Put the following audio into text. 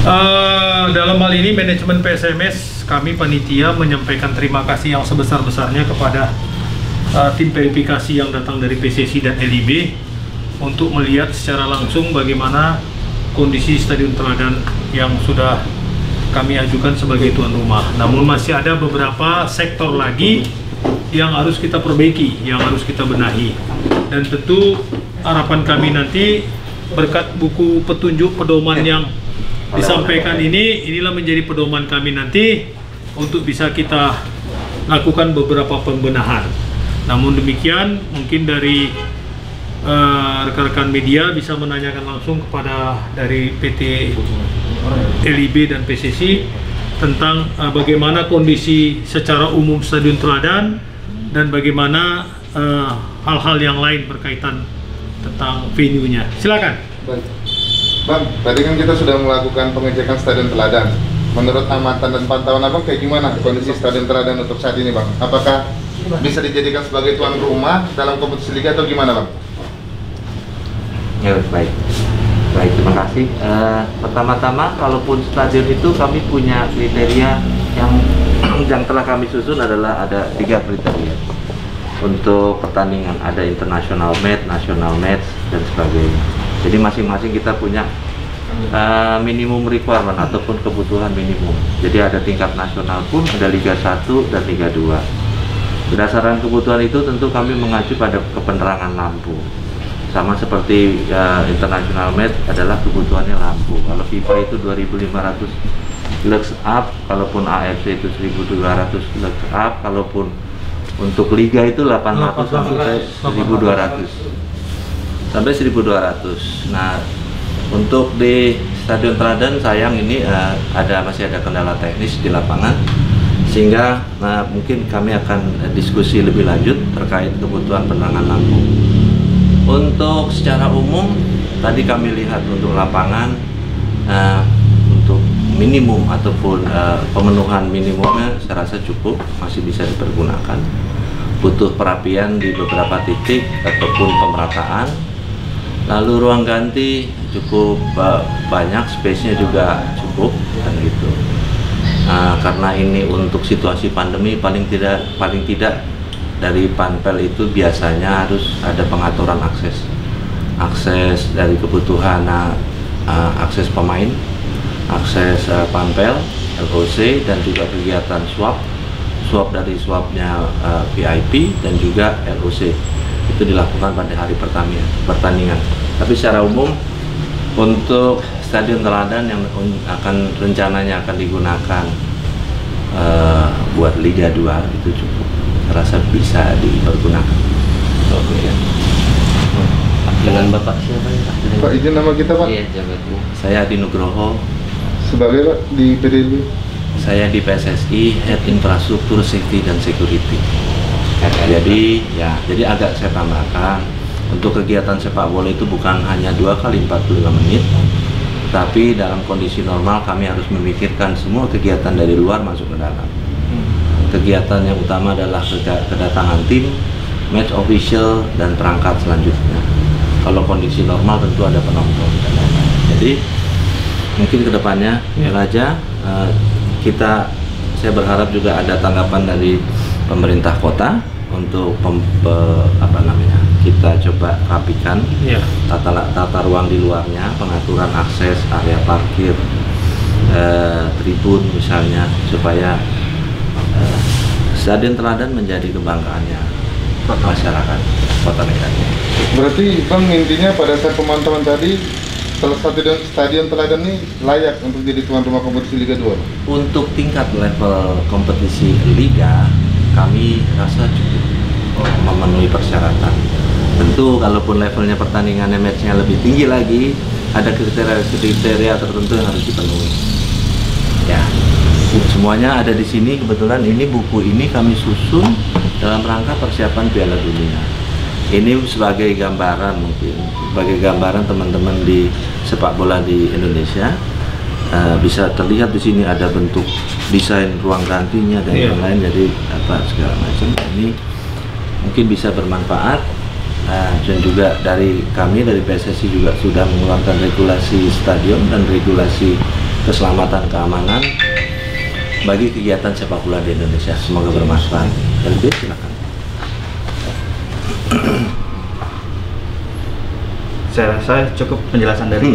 Dalam hal ini manajemen PSMS, kami panitia menyampaikan terima kasih yang sebesar-besarnya kepada tim verifikasi yang datang dari PSSI dan LIB untuk melihat secara langsung bagaimana kondisi Stadion Teladan yang sudah kami ajukan sebagai tuan rumah. Namun masih ada beberapa sektor lagi yang harus kita perbaiki, yang harus kita benahi. Dan tentu harapan kami nanti berkat buku petunjuk pedoman yang disampaikan inilah menjadi pedoman kami nanti untuk bisa kita lakukan beberapa pembenahan. Namun demikian, mungkin dari rekan-rekan media bisa menanyakan langsung kepada dari PT LIB dan PSSI tentang bagaimana kondisi secara umum Stadion Teladan dan bagaimana hal-hal yang lain berkaitan tentang venue-nya. Silakan. Baik. Bang, tadi kan kita sudah melakukan pengecekan Stadion Teladan. Menurut amatan dan pantauan Abang kayak gimana kondisi Stadion Teladan untuk saat ini, Bang? Apakah bisa dijadikan sebagai tuan rumah dalam kompetisi liga atau gimana, Bang? Ya, baik. Baik, terima kasih. Pertama-tama, kalaupun stadion itu kami punya kriteria yang telah kami susun adalah ada 3 kriteria untuk pertandingan. Ada international match, national match, dan sebagainya. Jadi masing-masing kita punya minimum requirement ataupun kebutuhan minimum. Jadi ada tingkat nasional pun, ada Liga 1 dan Liga 2. Berdasarkan kebutuhan itu tentu kami mengacu pada kepenerangan lampu. Sama seperti international match adalah kebutuhannya lampu. Kalau FIFA itu 2.500 lux up, kalaupun AFC itu 1.200 lux up, kalaupun untuk Liga itu 800 sampai 1.200. Sampai 1.200. Nah, untuk di Stadion Teladan sayang ini masih ada kendala teknis di lapangan, sehingga mungkin kami akan diskusi lebih lanjut terkait kebutuhan penerangan lampu. Untuk secara umum tadi kami lihat untuk lapangan untuk minimum ataupun pemenuhan minimumnya saya rasa cukup, masih bisa dipergunakan. Butuh perapian di beberapa titik ataupun pemerataan. Lalu ruang ganti cukup banyak, space-nya juga cukup dan gitu. Karena ini untuk situasi pandemi paling tidak dari panpel itu biasanya harus ada pengaturan akses dari kebutuhan akses pemain, akses panpel, LOC, dan juga kegiatan swab dari swabnya VIP dan juga LOC. Itu dilakukan pada hari pertandingan. Tapi secara umum untuk Stadion Teladan yang rencananya akan digunakan buat Liga 2 itu cukup, terasa bisa dipergunakan. Oke ya. Dengan Bapak siapa ya? Pak, izin nama kita, Pak? Iya, jabatnya. Saya Adi Nugroho. Sebagai, Pak, di PDB? Saya di PSSI Head Infrastruktur Safety dan Security. Jadi agak saya tambahkan, untuk kegiatan sepak bola itu bukan hanya 2 kali 45 menit, tapi dalam kondisi normal kami harus memikirkan semua kegiatan dari luar masuk ke dalam. Kegiatan yang utama adalah kedatangan tim, match official, dan perangkat selanjutnya. Kalau kondisi normal tentu ada penonton dan lain-lain. Jadi mungkin kedepannya Raja, saya berharap juga ada tanggapan dari pemerintah kota untuk kita coba rapikan tata ruang di luarnya, pengaturan akses area parkir, tribun misalnya, supaya Stadion Teladan menjadi kebanggaannya masyarakat Kota Medan. Berarti Bang, intinya pada saat pemantauan tadi Stadion Teladan ini layak untuk jadi tuan rumah kompetisi Liga 2? Untuk tingkat level kompetisi Liga, kami rasa cukup memenuhi persyaratan. Tentu kalaupun levelnya pertandingannya matchnya lebih tinggi lagi, ada kriteria tertentu yang harus dipenuhi. Ya, semuanya ada di sini. Kebetulan ini buku ini kami susun dalam rangka persiapan Piala Dunia. Ini sebagai gambaran, mungkin sebagai gambaran teman-teman di sepak bola di Indonesia. Bisa terlihat di sini ada bentuk desain ruang gantinya dan lain-lain, jadi segala macam ini mungkin bisa bermanfaat. Dan juga dari kami dari PSSI juga sudah mengeluarkan regulasi stadion dan regulasi keselamatan, keamanan bagi kegiatan sepak bola di Indonesia. Semoga bermanfaat. LB, silakan. Saya rasa cukup penjelasan dari